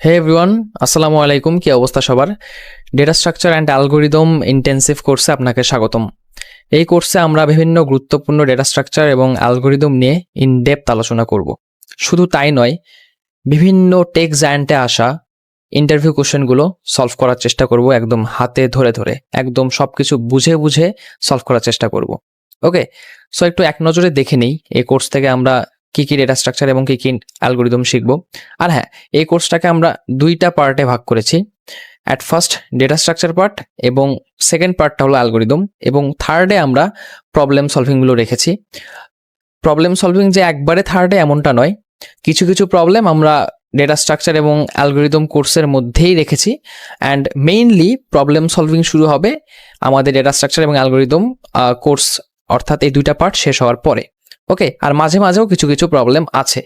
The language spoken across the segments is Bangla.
হে এভরিওয়ান, আসসালামু আলাইকুম। কি অবস্থা সবার? Data structure and algorithm intensive কোর্সে আপনাকে স্বাগতম। এই কোর্সে আমরা বিভিন্ন গুরুত্বপূর্ণ ডেটা স্ট্রাকচার এবং অ্যালগোরিদম নিয়ে ইন ডেপথ আলোচনা করব। শুধু তাই নয়, বিভিন্ন টেক জায়ান্টে আসা ইন্টারভিউ কোশ্চেনগুলো সলভ করার চেষ্টা করব, একদম হাতে ধরে ধরে, একদম সবকিছু বুঝে বুঝে সলভ করার চেষ্টা করব। ওকে, সো একটু এক নজরে দেখে নিই এই কোর্স থেকে আমরা কি কি ডেটা স্ট্রাকচার এবং কি কি অ্যালগোরিদম শিখব। আর হ্যাঁ, এই কোর্সটাকে আমরা দুইটা পার্টে ভাগ করেছি। At first data structure part এবং সেকেন্ড পার্টটা হলো অ্যালগোরিদম, এবং থার্ডে আমরা প্রবলেম সলভিংগুলো রেখেছি। প্রবলেম সলভিং যে একবারে থার্ডে এমনটা নয়, কিছু কিছু প্রবলেম আমরা ডেটা স্ট্রাকচার এবং অ্যালগোরিদম কোর্সের মধ্যেই রেখেছি, অ্যান্ড মেইনলি প্রবলেম সলভিং শুরু হবে আমাদের ডেটা স্ট্রাকচার এবং অ্যালগোরিদম কোর্স, অর্থাৎ এই দুইটা পার্ট শেষ হওয়ার পরে। ওকে, আর মাঝে মাঝেও কিছু কিছু প্রবলেম আছে।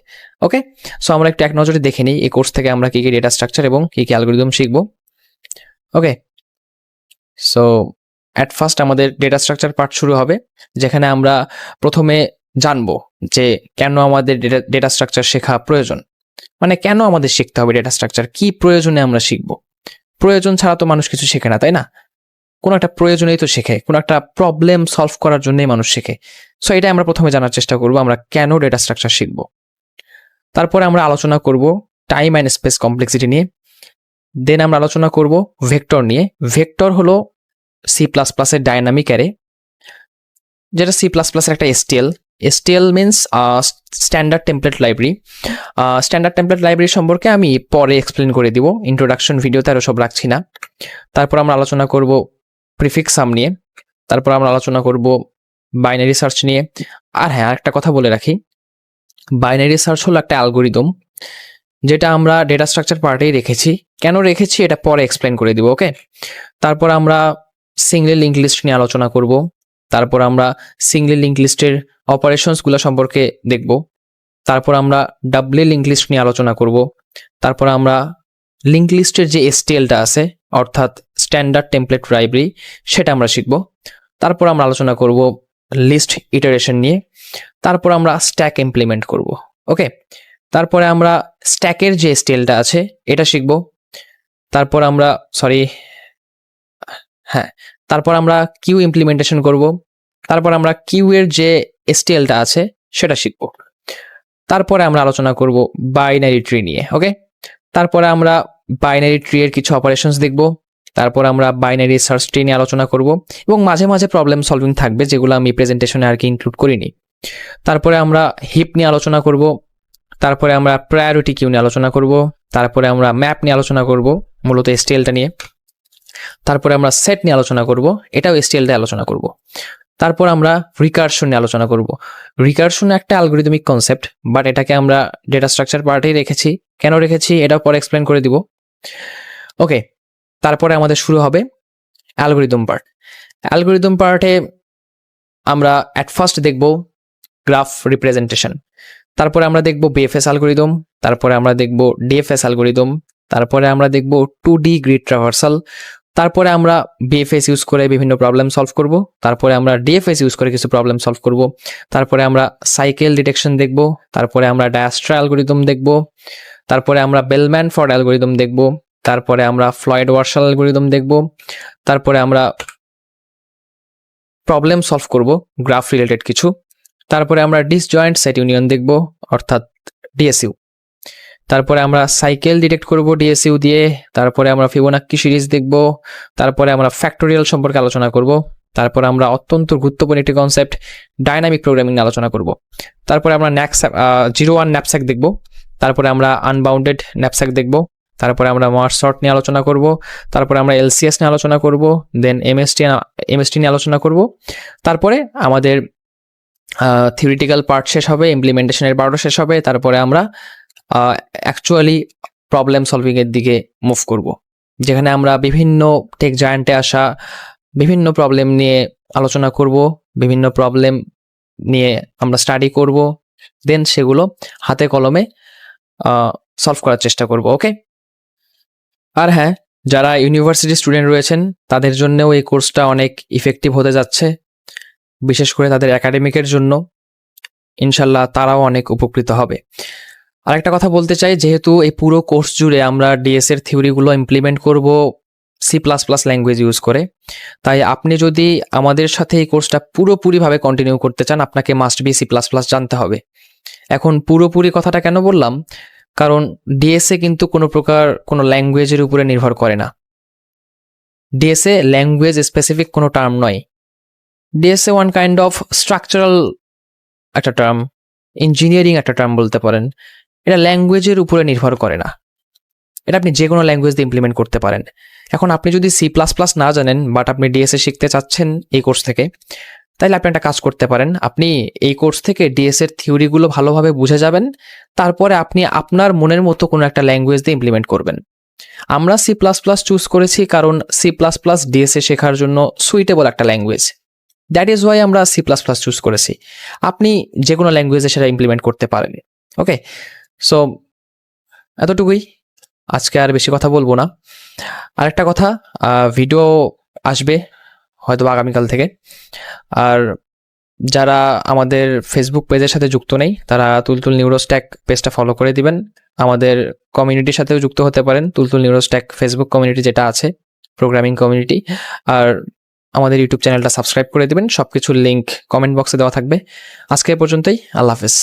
ওকে, সো আমরা একটু এক নজরে দেখে নিই এই কোর্স থেকে আমরা কি কি ডেটা স্ট্রাকচার এবং কি কি অ্যালগোরিদম শিখব। ওকে, সো অ্যাট ফার্স্ট আমাদের ডেটা স্ট্রাকচার পার্ট শুরু হবে, যেখানে আমরা প্রথমে জানবো যে কেন আমাদের ডেটা স্ট্রাকচার শেখা প্রয়োজন। মানে কেন আমাদের শিখতে হবে ডেটা স্ট্রাকচার, কি প্রয়োজনে আমরা শিখবো। প্রয়োজন ছাড়া তো মানুষ কিছু শেখে না, তাই না? কোনো একটা প্রয়োজনেই তো শেখে, কোনো একটা প্রবলেম সলভ করার জন্যই মানুষ শেখে। সো এটা আমরা প্রথমে জানার চেষ্টা করবো আমরা কেন ডেটা স্ট্রাকচার শিখবো। তারপরে আমরা আলোচনা করব টাইম অ্যান্ড স্পেস কমপ্লেক্সিটি নিয়ে। দেন আমরা আলোচনা করব ভেক্টর নিয়ে। ভেক্টর হলো সি প্লাস প্লাসের ডাইনামিক অ্যারে, যেটা সি প্লাস প্লাসের একটা STL. STL means standard template library. Standard template library সম্পর্কে আমি পরে এক্সপ্লেন করে দিব, ইন্ট্রোডাকশন ভিডিওতে আরও সব রাখছি না। তারপর আমরা আলোচনা করব প্রিফিক্স সাম নিয়ে। তারপর আমরা আলোচনা করব বাইনারি সার্চ নিয়ে। আর হ্যাঁ, আরেকটা কথা বলে রাখি, বাইনারি সার্চ হলো একটা অ্যালগোরিদম যেটা আমরা ডেটা স্ট্রাকচার পার্টেই রেখেছি। কেন রেখেছি এটা পরে এক্সপ্লেন করে দিব। ওকে, তারপর আমরা সিঙ্গলি লিঙ্ক লিস্ট নিয়ে আলোচনা করব। তারপর আমরা সিঙ্গলি লিঙ্ক লিস্টের অপারেশনসগুলো সম্পর্কে দেখব। তারপর আমরা ডাবলি লিঙ্ক লিস্ট নিয়ে আলোচনা করব। তারপর আমরা লিঙ্ক লিস্টের যে এসটিএলটা আছে, অর্থাৎ স্ট্যান্ডার্ড টেমপ্লেট লাইব্রেরি, সেটা আমরা শিখব। তারপর আমরা আলোচনা করব লিস্ট ইটারেশন নিয়ে। তারপর আমরা স্ট্যাক ইমপ্লিমেন্ট করব। ওকে, তারপরে আমরা স্ট্যাকের যে এসটিএলটা আছে এটা শিখব। তারপর আমরা তারপর আমরা কিউ ইমপ্লিমেন্টেশন করব। তারপর আমরা কিউ এর যে এসটিএলটা আছে সেটা শিখব। তারপরে আমরা আলোচনা করব বাইনারি ট্রি নিয়ে। ওকে, তারপরে আমরা বাইনারি ট্রি এর কিছু অপারেশনস দেখব। তারপর আমরা বাইনারি সার্চ ট্রি নিয়ে আলোচনা করব, এবং মাঝে মাঝে প্রবলেম সলভিং থাকবে যেগুলো আমি প্রেজেন্টেশনে আর কি ইনক্লুড করিনি। তারপরে আমরা হিপ নিয়ে আলোচনা করব। তারপরে আমরা প্রায়োরিটি কিউ নিয়ে আলোচনা করব। তারপরে আমরা ম্যাপ নিয়ে আলোচনা করব, মূলত এসটিএলটা নিয়ে। তারপরে আমরা সেট নিয়ে আলোচনা করব, এটাও এসটিএলটা আলোচনা করব। তারপর আমরা রিকারশন নিয়ে আলোচনা করব। রিকারশন একটা অ্যালগরিদমিক কনসেপ্ট, বাট এটাকে আমরা ডেটা স্ট্রাকচার পার্টেই রেখেছি। কেন রেখেছি এটাও পরে এক্সপ্লেন করে দিব। ওকে, তারপরে আমাদের শুরু হবে অ্যালগরিদম পার্ট। অ্যালগরিদম পার্টে আমরা অ্যাট ফার্স্ট দেখব গ্রাফ রিপ্রেজেন্টেশন। তারপরে আমরা দেখব বিএফএস অ্যালগরিদম। তারপরে আমরা দেখব ডিএফএস অ্যালগরিদম। তারপরে আমরা দেখব 2D গ্রিড ট্রাভার্সাল। তারপরে আমরা বিএফএস ইউজ করে বিভিন্ন প্রবলেম সলভ করব। তারপরে আমরা ডিএফএস ইউজ করে কিছু প্রবলেম সলভ করব। তারপরে আমরা সাইকেল ডিটেকশন দেখব। তারপরে আমরা ডায়াস্ট্রা অ্যালগরিদম দেখব। তারপরে আমরা বেলম্যান ফর্ড অ্যালগরিদম দেখব। তারপরে আমরা ফ্লয়েড ওয়ার্শাল অ্যালগরিদম দেখব। তারপরে আমরা প্রবলেম সলভ করব গ্রাফ রিলেটেড কিছু। তারপরে আমরা ডিসজয়েন্ট সেট ইউনিয়ন দেখব, অর্থাৎ ডিএসইউ। তারপরে আমরা সাইকেল ডিটেক্ট করব ডিএসইউ দিয়ে। তারপরে আমরা ফিবোনাক্কি সিরিজ দেখব। তারপরে আমরা ফ্যাক্টোরিয়াল সম্পর্কে আলোচনা করব। তারপরে আমরা অত্যন্ত গুরুত্বপূর্ণ একটি কনসেপ্ট ডাইনামিক প্রোগ্রামিং নিয়ে আলোচনা করব। তারপরে আমরা 01 ন্যাপস্যাক দেখব। তারপরে আমরা আনবাউন্ডেড ন্যাপস্যাক দেখব। তারপরে আমরা মার্জ সর্ট নিয়ে আলোচনা করব। তারপরে আমরা এলসিএস নিয়ে আলোচনা করব। দেন এমএসটি নিয়ে আলোচনা করব। তারপরে আমাদের থিওরিটিক্যাল পার্ট শেষ হবে, ইমপ্লিমেন্টেশনের পার্টও শেষ হবে। তারপরে আমরা অ্যাকচুয়ালি প্রবলেম সলভিং এর দিকে মুভ করব, যেখানে আমরা বিভিন্ন টেক জায়ান্টে আসা বিভিন্ন প্রবলেম নিয়ে আলোচনা করব, বিভিন্ন প্রবলেম নিয়ে আমরা স্টাডি করব, দেন সেগুলো হাতে কলমে সলভ করার চেষ্টা করব। ওকে, আর হ্যাঁ, যারা ইউনিভার্সিটি স্টুডেন্ট রয়েছেন তাদের জন্যও এই কোর্সটা অনেক ইফেক্টিভ হতে যাচ্ছে, বিশেষ করে তাদের একাডেমিকের জন্য। ইনশাল্লাহ তারাও অনেক উপকৃত হবে। আরেকটা কথা বলতে চাই, যেহেতু এই পুরো কোর্স জুড়ে আমরা ডিএস এর থিওরিগুলো ইমপ্লিমেন্ট করব C++ ল্যাঙ্গুয়েজ ইউজ করে, তাই আপনি যদি আমাদের সাথে এই কোর্সটা পুরোপুরিভাবে কন্টিনিউ করতে চান, আপনাকে মাস্ট বি C++ জানতে হবে। এখন পুরোপুরি কথাটা কেন বললাম, কারণ ডিএসএ কিন্তু কোনো প্রকার কোনো ল্যাঙ্গুয়েজের উপরে নির্ভর করে না। ডিএসএ ল্যাঙ্গুয়েজ স্পেসিফিক কোনো টার্ম নয়। DSA one kind of structural একটা টার্ম, ইঞ্জিনিয়ারিং একটা টার্ম বলতে পারেন। এটা ল্যাঙ্গুয়েজের উপরে নির্ভর করে না, এটা আপনি যে কোনো ল্যাঙ্গুয়েজ দিয়ে ইমপ্লিমেন্ট করতে পারেন। এখন আপনি যদি C++ না জানেন বাট আপনি ডিএসএ শিখতে চাচ্ছেন এই কোর্স থেকে, তাইলে আপনি একটা কাজ করতে পারেন। আপনি এই কোর্স থেকে ডিএসএর থিওরিগুলো ভালোভাবে বুঝে যাবেন, তারপরে আপনি আপনার মনের মতো কোনো একটা ল্যাঙ্গুয়েজ দিয়ে ইমপ্লিমেন্ট করবেন। আমরা C++ চুজ করেছি কারণ C++ ডিএসএ শেখার জন্য সুইটেবল একটা ল্যাঙ্গুয়েজ। দ্যাট ইজ ওয়াই আমরা C++ চুজ করেছি। আপনি যে কোনো ল্যাঙ্গুয়েজে সেটা ইমপ্লিমেন্ট করতে পারেন। ওকে, সো এতটুকুই, আজকে আর বেশি কথা বলবো না। আরেকটা কথা, ভিডিও আসবে হয়তো আগামীকাল থেকে। আর যারা আমাদের ফেসবুক পেজের সাথে যুক্ত নেই, তারা তুলতুল নিউরোস্ট্যাক পেজটা ফলো করে দিবেন। আমাদের কমিউনিটির সাথেও যুক্ত হতে পারেন, তুলতুল নিউরোস্ট্যাক ফেসবুক কমিউনিটি যেটা আছে, প্রোগ্রামিং কমিউনিটি। আর আমাদের ইউটিউব চ্যানেলটা সাবস্ক্রাইব করে দিবেন। সব কিছুর লিঙ্ক কমেন্ট বক্সে দেওয়া থাকবে। আজকে এ পর্যন্তই, আল্লাহ হাফেজ।